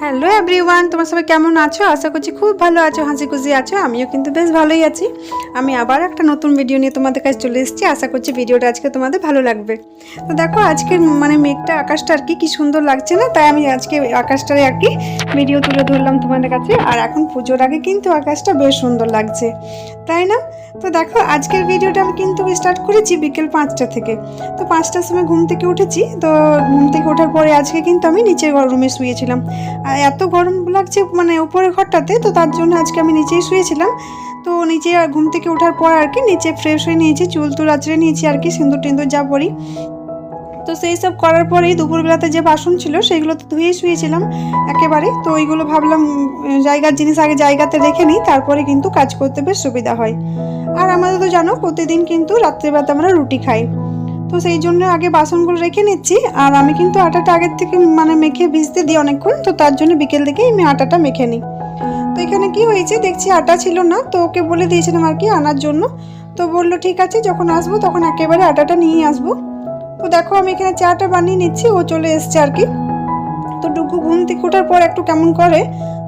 Hello everyone, তোমার সবাই কেমন আছো? আশা করছি খুব ভালো আছো, হাসি খুশি আছো। আমিও কিন্তু বেশ ভালোই আছি। আমি আবার একটা নতুন ভিডিও নিয়ে তোমাদের কাছে চলে এসেছি। আশা করছি ভিডিওটা আজকে তোমাদের ভালো লাগবে। তো দেখো আজকের মেঘটা আকাশটা আর কি সুন্দর লাগছে না, তাই আমি আজকে আকাশটারে আর কি ভিডিও তুলে ধরলাম তোমাদের কাছে। আর এখন পুজোর আগে কিন্তু আকাশটা বেশ সুন্দর লাগছে, তাই না? তো দেখো আজকের ভিডিওটা আমি কিন্তু স্টার্ট করেছি বিকেল 5টা থেকে। তো 5টার সময় ঘুম থেকে উঠেছি। তো ঘুম থেকে ওঠার পরে আজকে কিন্তু আমি নিচের রুমে শুয়েছিলাম। আর এত গরম লাগছে উপরের ঘরটাতে, তো তার জন্য আজকে আমি নিচেই শুয়েছিলাম। তো নিচে ঘুম থেকে ওঠার পর আর কি নিচে ফ্রেশ হয়ে নিয়েছি, চুল টুল আঁচড়ে নিয়েছি আর কি, সিঁদুর টিন্দুর যা পরি। তো সেই সব করার পরেই দুপুরবেলাতে যে বাসন ছিল সেগুলো তো ধুয়েই শুয়েছিলাম একেবারে। তো ওইগুলো ভাবলাম জায়গার জিনিস আগে জায়গাতে রেখে নিই, তারপরে কিন্তু কাজ করতে বেশ সুবিধা হয়। আর আমাদের তো জানো প্রতিদিন কিন্তু রাত্রেবেলাতে আমরা রুটি খাই। তো সেই জন্য আগে বাসনগুলো রেখে নিচ্ছি। আর আমি কিন্তু আটাটা আগের থেকে মেখে ভিজতে দিই অনেকক্ষণ, তো তার জন্য বিকেল থেকেই আমি আটাটা মেখে নিই। তো এখানে কি হয়েছে দেখছি আটা ছিল না, তো ওকে বলে দিয়েছিলাম আর কি আনার জন্য। তো বললো ঠিক আছে, যখন আসবো তখন একেবারে আটাটা নিয়ে আসবো। তো দেখো আমি এখানে চাটা বানিয়ে নিচ্ছি, ও চলে এসছে আর কি। তো ডুগু ঘুম থেকে ওঠার পর একটু কেমন করে,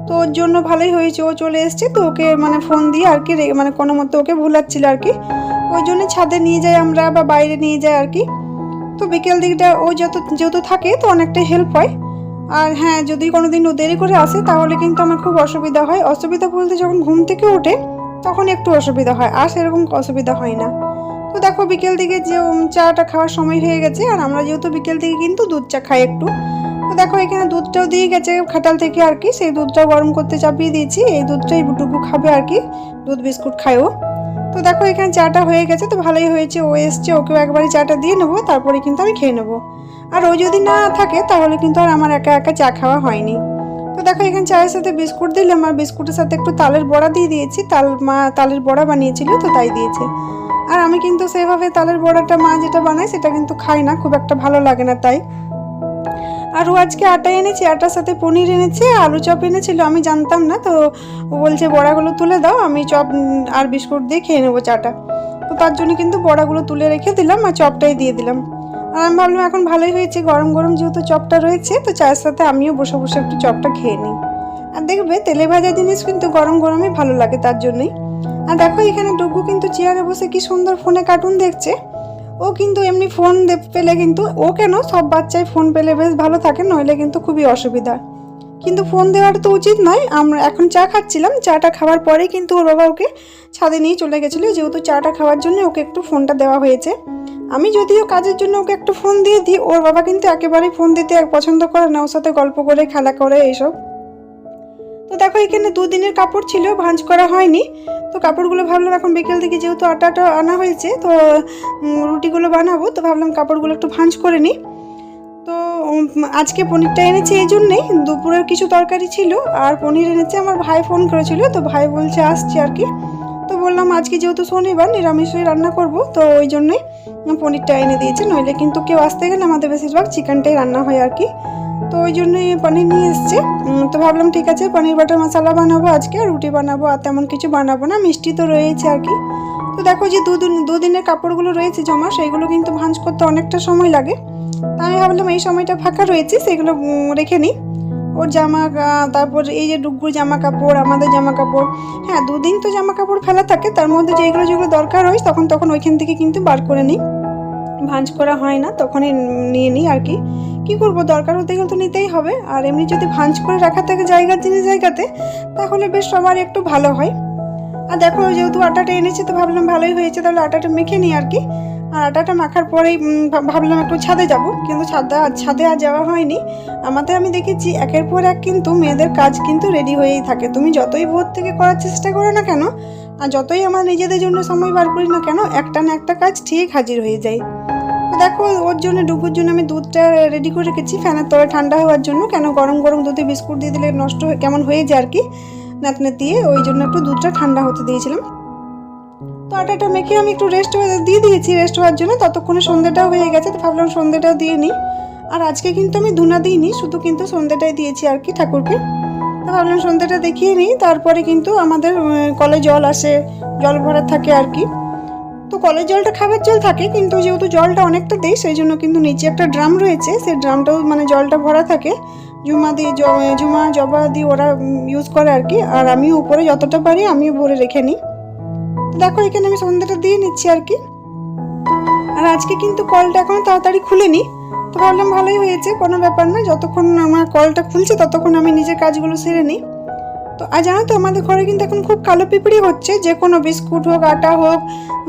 তো ওর জন্য ভালোই হয়েছে, ও চলে এসছে। তো ওকে ফোন দিয়ে আর কি কোনো মতো ওকে ভুলাচ্ছিল আর কি। ওই জন্য ছাদে নিয়ে যাই আমরা, বা বাইরে নিয়ে যাই আর কি। তো বিকেল দিকটা ও যেহেতু থাকে তো অনেকটাই হেল্প হয়। আর হ্যাঁ, যদি কোনোদিন ও দেরি করে আসে তাহলে কিন্তু আমার খুব অসুবিধা হয়। অসুবিধা বলতে যখন ঘুম থেকে ওঠে তখন একটু অসুবিধা হয়, আর সেরকম অসুবিধা হয় না। তো দেখো বিকেল দিকে যে চাটা খাওয়ার সময় হয়ে গেছে, আর আমরা যেহেতু বিকেল দিকে কিন্তু দুধ চা খাই একটু। তো দেখো এখানে দুধটাও দিয়ে গেছে খাটাল থেকে আর কি, সেই দুধটাও গরম করতে চাপিয়ে দিয়েছি। এই দুধটাই টুকু খাবে আর কি, দুধ বিস্কুট খায়ও। তো দেখো এখানে চাটা হয়ে গেছে, তো ভালোই হয়েছে। ও এসছে, ওকেও একবারই চাটা দিয়ে নেবো, তারপরে কিন্তু আমি খেয়ে নেবো। আর ও যদি না থাকে তাহলে কিন্তু আর আমার একা একা চা খাওয়া হয়নি। তো দেখো এখানে চায়ের সাথে বিস্কুট দিলাম, আর বিস্কুটের সাথে একটু তালের বড়া দিয়ে দিয়েছি। মা তালের বড়া বানিয়েছিল, তো তাই দিয়েছে। আর আমি কিন্তু সেভাবে তালের বড়াটা মা যেটা বানায় সেটা কিন্তু খাই না, খুব একটা ভালো লাগে না তাই। আর ও আজকে আটা এনেছে, আটার সাথে পনির এনেছে, আলু চপ এনেছিল, আমি জানতাম না। তো ও বলছে বড়াগুলো তুলে দাও, আমি চপ আর বিস্কুট দিয়ে খেয়ে নেবো চাটা। তো তার জন্য কিন্তু বড়াগুলো তুলে রেখে দিলাম, আর চপটাই দিয়ে দিলাম। আর আমি ভাবলাম এখন ভালোই হয়েছে, গরম গরম যেহেতু চপটা রয়েছে, তো চায়ের সাথে আমিও বসে বসে একটু চপটা খেয়ে নিই। আর দেখবে তেলে ভাজা জিনিস কিন্তু গরম গরমই ভালো লাগে, তার জন্যই। আর দেখো এখানে ডুগু কিন্তু চেয়ারে বসে কি সুন্দর ফোনে কার্টুন দেখছে। ও কিন্তু এমনি ফোন পেলে কিন্তু, ও কেন সব বাচ্চাই ফোন পেলে বেশ ভালো থাকে, নইলে কিন্তু খুবই অসুবিধা। কিন্তু ফোন দেওয়াটা তো উচিত নয়। আমরা এখন চা খাচ্ছিলাম, চাটা খাওয়ার পরে কিন্তু ওর বাবা ওকে ছাদে নিয়ে চলে গেছিলো, যেহেতু চাটা খাওয়ার জন্য ওকে একটু ফোনটা দেওয়া হয়েছে। আমি যদিও কাজের জন্য ওকে একটু ফোন দিয়ে দিই, ওর বাবা কিন্তু একেবারেই ফোন দিতে পছন্দ করে না, ওর সাথে গল্প করে খেলা করে এইসব। তো দেখো এখানে দুদিনের কাপড় ছিল, ভাঁজ করা হয়নি। তো কাপড়গুলো ভাবলাম এখন বিকেল থেকে যেহেতু আটাটা আনা হয়েছে, তো রুটিগুলো বানাবো, তো ভাবলাম কাপড়গুলো একটু ভাঁজ করে নিই। তো আজকে পনিরটা এনেছি এই জন্যেই, দুপুরের কিছু তরকারি ছিল আর পনির এনেছে। আমার ভাই ফোন করেছিল, তো ভাই বলছে আসছে আর কি। তো বললাম আজকে যেহেতু শনিবার নিরামিষই রান্না করব, তো ওই জন্যই পনিরটা এনে দিয়েছে। নইলে কিন্তু কেউ আসতে গেলে আমাদের বেশিরভাগ চিকেনটাই রান্না হয় আর কি। তো ওই জন্যই পনির নিয়ে এসছে। তো ভাবলাম ঠিক আছে পনির বাটার মশলা বানাবো আজকে, আর রুটি বানাবো, আর তেমন কিছু বানাবো না, মিষ্টি তো রয়েছে আর কি। তো দেখো যে দুদিনের কাপড়গুলো রয়েছে জমা, সেইগুলো কিন্তু ভাঁজ করতে অনেকটা সময় লাগে। তা আমি ভাবলাম এই সময়টা ফাঁকা রয়েছে, সেগুলো রেখে নিই। ওর জামা, তারপর এই যে ডুগ্গুর জামা কাপড়, আমাদের জামা কাপড়। হ্যাঁ, দুদিন তো জামা কাপড় ফেলা থাকে, তার মধ্যে যেগুলো যেগুলো দরকার হয় তখন ওইখান থেকে কিন্তু বার করে নিই। ভাঁজ করা হয় না, তখনই নিয়ে নিই আর কি। কী করবো, দরকার হতে গেলে তো নিতেই হবে। আর এমনি যদি ভাঁজ করে রাখা থাকে জায়গার জিনিস জায়গাতে, তাহলে বেশ সবারই একটু ভালো হয়। আর দেখো যেহেতু আটাটা এনেছে, তো ভাবলাম ভালোই হয়েছে, তাহলে আটাটা মেখে নিই আর কি। আর আটাটা মাখার পরেই ভাবলাম একটু ছাদে যাব, কিন্তু ছাদে আর যাওয়া হয়নি। আমাদের আমি দেখেছি একের পর এক কিন্তু মেয়েদের কাজ কিন্তু রেডি হয়েই থাকে। তুমি যতই ভোর থেকে করার চেষ্টা করো না কেন, আর যতই আমার নিজেদের জন্য সময় বার করি না কেন, একটা না একটা কাজ ঠিক হাজির হয়ে যায়। তো দেখো ওর জন্য ডুগুর জন্য আমি দুধটা রেডি করে রেখেছি ফ্যানের তলে ঠান্ডা হওয়ার জন্য। কেন গরম গরম দুধে বিস্কুট দিয়ে দিলে নষ্ট কেমন হয়ে যায় আর কি, নাতনা দিয়ে, ওই জন্য একটু দুধটা ঠান্ডা হতে দিয়েছিলাম। তো আটাটা মেখে আমি একটু রেস্ট দিয়ে দিয়েছি, রেস্ট হওয়ার জন্য। ততক্ষণে সন্ধ্যেটাও হয়ে গেছে, তো ভাবলাম সন্ধ্যেটাও দিয়ে নিই। আর আজকে কিন্তু আমি ধুনা দিইনি, শুধু কিন্তু সন্ধ্যেটাই দিয়েছি আর কি ঠাকুরকে। তো ভাবলাম সন্ধ্যেটা দেখিয়ে নিই, তারপরে কিন্তু আমাদের কলে জল আসে, জল ভরা থাকে আর কি। তো কলের জলটা খাবার জল থাকে, কিন্তু যেহেতু জলটা অনেকটা দেয় সেই জন্য কিন্তু নিচে একটা ড্রাম রয়েছে, সেই ড্রামটাও মানে জলটা ভরা থাকে। ঝুমা জবা দিয়ে ওরা ইউজ করে আর কি, আর আমিও উপরে যতটা পারি আমিও ভরে রেখে নিই। তো দেখো এখানে আমি সন্ধ্যাটা দিয়ে নিচ্ছি আর কি। আর আজকে কিন্তু কলটা এখনো তাড়াতাড়ি খুলেনি, তো ভাবলাম ভালোই হয়েছে, কোনো ব্যাপার না, যতক্ষণ আমার কলটা খুলছে ততক্ষণ আমি নিজের কাজগুলো সেরে নিই। তো আর জানো তো আমাদের ঘরে কিন্তু এখন খুব কালো পিঁপড়ে হচ্ছে, যে কোনো বিস্কুট হোক, আটা হোক,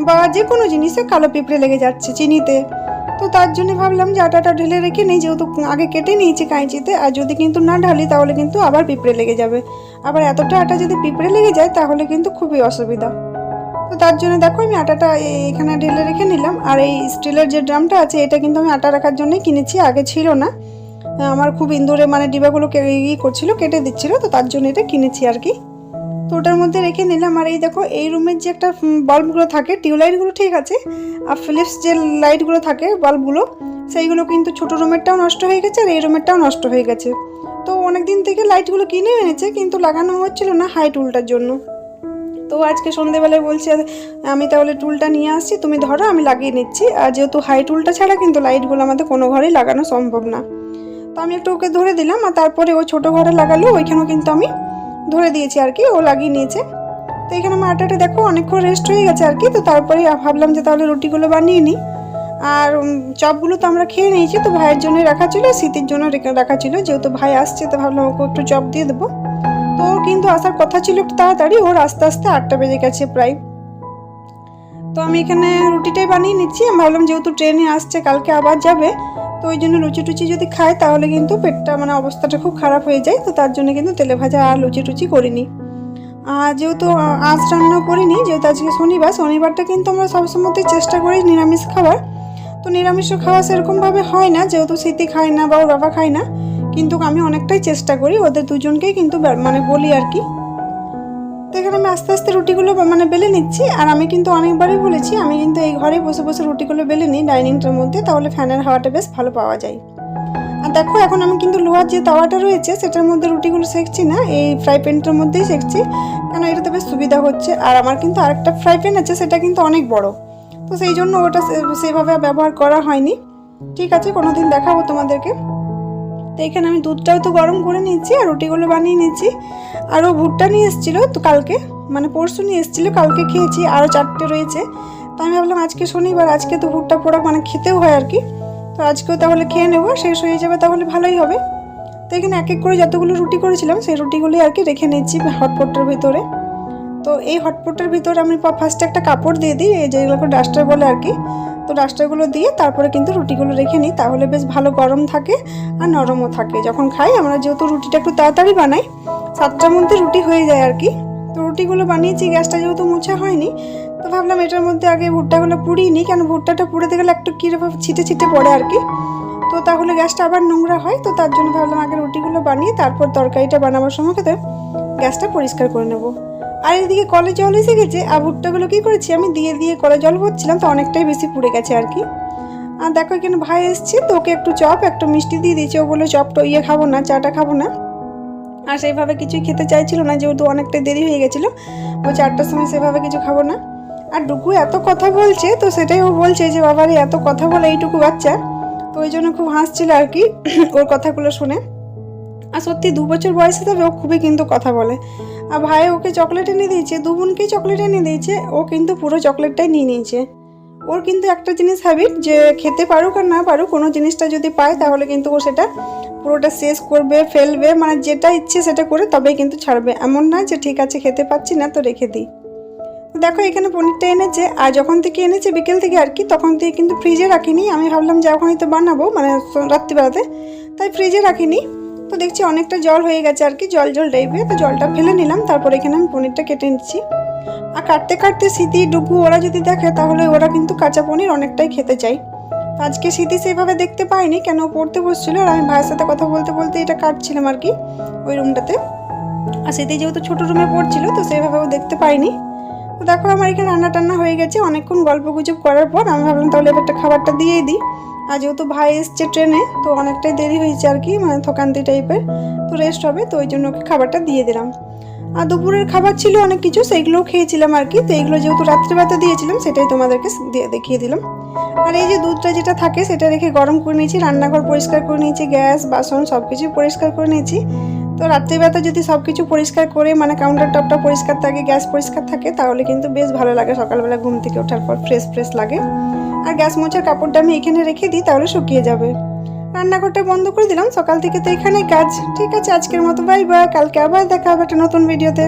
বা যে কোনো জিনিসে কালো পিঁপড়ে লেগে যাচ্ছে চিনিতে। তো তার জন্য ভাবলাম যে আটাটা ঢেলে রেখে নিই, যেহেতু আগে কেটে নিয়েছি কাঁচিতে, আর যদি কিন্তু না ঢালি তাহলে কিন্তু আবার পিঁপড়ে লেগে যাবে। আবার এতটা আটা যদি পিঁপড়ে লেগে যায় তাহলে কিন্তু খুবই অসুবিধা। তো তার জন্য দেখো আমি আটাটা এখানে ঢেলে রেখে নিলাম। আর এই স্টিলের যে ড্রামটা আছে এটা কিন্তু আমি আটা রাখার জন্যই কিনেছি, আগে ছিল না। আমার খুব ইন্দুরে মানে ডিবাগুলো করছিল, কেটে দিচ্ছিল, তো তার জন্য এটা কিনেছি আর কি। তো ওটার মধ্যে রেখে নিলাম। আর এই দেখো এই রুমের যে একটা বাল্বগুলো থাকে, টিউবলাইটগুলো ঠিক আছে, আর ফিলিপস যে লাইটগুলো থাকে বাল্বগুলো, সেইগুলো কিন্তু ছোটো রুমেরটাও নষ্ট হয়ে গেছে আর এই রুমেরটাও নষ্ট হয়ে গেছে। তো অনেক দিন থেকে লাইটগুলো কিনে এনেছে, কিন্তু লাগানো হচ্ছিল না হাইট উল্টার জন্য। তো আজকে সন্ধেবেলায় বলছে আমি তাহলে টুলটা নিয়ে আসছি, তুমি ধরো আমি লাগিয়ে নিচ্ছি। আর যেহেতু হাই টুলটা ছাড়া কিন্তু লাইটগুলো আমাদের কোনো ঘরেই লাগানো সম্ভব না। তো আমি একটু ওকে ধরে দিলাম, আর তারপরে ও ছোটো ঘরে লাগালো, ওইখানেও কিন্তু আমি ধরে দিয়েছি আর কি, ও লাগিয়ে নিয়েছে। তো এখানে আমার আটাটা দেখো অনেকক্ষণ রেস্ট হয়ে গেছে আর কি। তো তারপরে ভাবলাম যে তাহলে রুটিগুলো বানিয়ে নিই। আর চপগুলো তো আমরা খেয়ে নিয়েছি, তো ভাইয়ের জন্য রাখা ছিল, স্মৃতির জন্য রাখা ছিল, যেহেতু ভাই আসছে তো ভাবলাম ওকে একটু চপ দিয়ে দেবো। তো ওর কিন্তু আসার কথা ছিল একটু তাড়াতাড়ি, ওর আস্তে আস্তে 8টা বেজে গেছে প্রায়। তো আমি এখানে রুটিটাই বানিয়ে নিচ্ছি। আমি ভাবলাম যেহেতু ট্রেনে আসছে, কালকে আবার যাবে, তো ওই জন্য লুচি টুচি যদি খায় তাহলে কিন্তু পেটটা মানে অবস্থাটা খুব খারাপ হয়ে যায়। তো তার জন্য কিন্তু তেলে ভাজা আর লুচি টুচি করিনি। আর যেহেতু আজ রান্না করিনি, যেহেতু আজকে শনিবারটা কিন্তু আমরা সবসময়তেই চেষ্টা করি নিরামিষ খাবার। তো নিরামিষও খাওয়া সেরকমভাবে হয় না, যেহেতু স্মৃতি খায় না বা ওর বাবা খায় না, কিন্তু আমি অনেকটাই চেষ্টা করি, ওদের দুজনকেই কিন্তু মানে বলি আর কি। তো এখানে আমি আস্তে আস্তে রুটিগুলো মানে বেলে নিচ্ছি। আর আমি কিন্তু অনেকবারই বলেছি আমি কিন্তু এই ঘরে বসে বসে রুটিগুলো বেলে নিই ডাইনিংটার মধ্যে, তাহলে ফ্যানের হাওয়াটা বেশ ভালো পাওয়া যায়। আর দেখো এখন আমি কিন্তু লোহার যে তাওয়াটা রয়েছে সেটার মধ্যে রুটিগুলো সেঁকছি না, এই ফ্রাই প্যানটার মধ্যেই সেঁকছি, কেন এটাতে বেশ সুবিধা হচ্ছে। আর আমার কিন্তু আরেকটা ফ্রাই প্যান আছে, সেটা কিন্তু অনেক বড়, তো সেই জন্য ওটা সেভাবে ব্যবহার করা হয়নি। ঠিক আছে, কোনো দিন দেখাবো তোমাদেরকে। তো এখানে আমি দুধটাও তো গরম করে নিয়েছি আর রুটিগুলো বানিয়ে নিয়েছি। আরও ভুট্টা নিয়ে এসেছিলো তো কালকে, মানে পরশু নিয়ে এসেছিলো, কালকে খেয়েছি, আরও 4টে রয়েছে। তো আমি ভাবলাম আজকে শনিবার, আজকে তো ভুট্টা পোড়া মানে খেতেও হয় আর কি, তো আজকেও তাহলে খেয়ে নেবো, শেষ হয়ে যাবে তাহলে ভালোই হবে। তো এখানে এক এক করে যতগুলো রুটি করেছিলাম সেই রুটিগুলি আর কি রেখে নিচ্ছি হটপটটার ভিতরে। তো এই হটপটের ভিতরে আমি ফার্স্টে একটা কাপড় দিয়ে দিই, যেগুলোকে ডাস্টার বলে আর কি। তো ডাস্টারগুলো দিয়ে তারপরে কিন্তু রুটিগুলো রেখে নিই, তাহলে বেশ ভালো গরম থাকে আর নরমও থাকে যখন খাই। আমরা যেহেতু রুটিটা একটু তাড়াতাড়ি বানাই, 7টার মধ্যে রুটি হয়ে যায় আর কি। তো রুটিগুলো বানিয়েছি, গ্যাসটা যেহেতু মোছা হয়নি, তো ভাবলাম এটার মধ্যে আগে ভুট্টাগুলো পুড়িয়ে নিই, কেন ভুট্টাটা পুড়ে গেলে একটু কীরকম ছিটে ছিটে পড়ে আর কি, তো তাহলে গ্যাসটা আবার নোংরা হয়। তো তার জন্য ভাবলাম আগে রুটিগুলো বানিয়ে তারপর তরকারিটা বানাবার সময় গ্যাসটা পরিষ্কার করে নেবো। আর এদিকে কলে জল এসে গেছে, আর ভুট্টাগুলো কী করেছি আমি দিয়ে দিয়ে কলে জল ভরছিলাম, তো অনেকটাই বেশি পুড়ে গেছে আর কি। আর দেখো এখানে ভাই এসছে, তো ওকে একটু চপ একটু মিষ্টি দিয়ে দিয়েছে, ও বলে চপটা খাবো না, চাটা খাবো না। আর সেইভাবে কিছুই খেতে চাইছিল না, যেহেতু অনেকটাই দেরি হয়ে গেছিলো, ও 4টার সময় সেভাবে কিছু খাবো না। আর ডুকু এত কথা বলছে, তো সেটাই ও বলছে যে বাবারে এত কথা বলে এইটুকু বাচ্চা, তো ওই জন্য খুব হাসছিল আর কি ওর কথাগুলো শুনে। আর সত্যি 2 বছর বয়সে তবে ও খুবই কিন্তু কথা বলে। আর ভাই ওকে চকলেট এনে দিয়েছে, 2 বোনকেই চকলেট এনে দিয়েছে, ও কিন্তু পুরো চকলেটটাই নিয়ে নিয়েছে। ওর কিন্তু একটা জিনিস হ্যাবিট, যে খেতে পারুক আর না পারুক, কোনো জিনিসটা যদি পায় তাহলে কিন্তু ও সেটা পুরোটা শেষ করবে, ফেলবে, মানে যেটা ইচ্ছে সেটা করে তবেই কিন্তু ছাড়বে, এমন না যে ঠিক আছে খেতে পাচ্ছি না তো রেখে দিই। তো দেখো এখানে পনিরটা এনেছে, আর যখন থেকে এনেছে বিকেল থেকে আর কি, তখন থেকে কিন্তু ফ্রিজে রাখিনি। আমি ভাবলাম যে ওখানে তো বানাবো মানে রাত্রিবেলাতে, তাই ফ্রিজে রাখিনি। তো দেখছি অনেকটা জল হয়ে গেছে আর কি, জল জল টাইপের, তো জলটা ফেলে নিলাম। তারপর এখানে আমি পনিরটা কেটে নিচ্ছি। আর কাটতে কাটতে স্মৃতি ডুগু ওরা যদি দেখে তাহলে ওরা কিন্তু কাঁচা পনির অনেকটাই খেতে চায়। আজকে স্মৃতি সেইভাবে দেখতে পাইনি, কেন পড়তে বসছিল, আর আমি ভাইয়ের সাথে কথা বলতে বলতে এটা কাটছিলাম আর কি ওই রুমটাতে। আর স্মৃতি যেহেতু ছোটো রুমে পড়ছিল, তো সেইভাবেও দেখতে পাইনি। তো দেখো আমার এখানে রান্না টান্না হয়ে গেছে। অনেকক্ষণ গল্প গুজব করার পর আমি ভাবলাম তাহলে এবারটা খাবারটা দিয়েই দিই। আর যেহেতু ভাই এসছে ট্রেনে, তো অনেকটাই দেরি হয়েছে আর কি, মানে থকান্তি টাইপের, তো রেস্ট হবে, তো ওই জন্য ওকে খাবারটা দিয়ে দিলাম। আর দুপুরের খাবার ছিল অনেক কিছু, সেইগুলোও খেয়েছিলাম আর কি। তো এইগুলো যেহেতু রাত্রিবেলা দিয়েছিলাম সেটাই তোমাদেরকে দেখিয়ে দিলাম। আর এই যে দুধটা যেটা থাকে সেটা রেখে গরম করে নিয়েছি, রান্নাঘর পরিষ্কার করে নিয়েছি, গ্যাস বাসন সব কিছু পরিষ্কার করে নিয়েছি। তো রাত্রিবেলা যদি সব কিছু পরিষ্কার করে মানে কাউন্টার টপটা পরিষ্কার থাকে, গ্যাস পরিষ্কার থাকে, তাহলে কিন্তু বেশ ভালো লাগে, সকালবেলা ঘুম থেকে ওঠার পর ফ্রেশ ফ্রেশ লাগে। আর গ্যাস মোছার কাপড়টা আমি এখানে রেখে দিই, তাহলে শুকিয়ে যাবে। রান্নাঘরটা বন্ধ করে দিলাম, সকাল থেকে তো এখানেই কাজ। ঠিক আছে, আজকের মতো বাই বাই, কালকে আবার দেখা হবে একটা নতুন ভিডিওতে।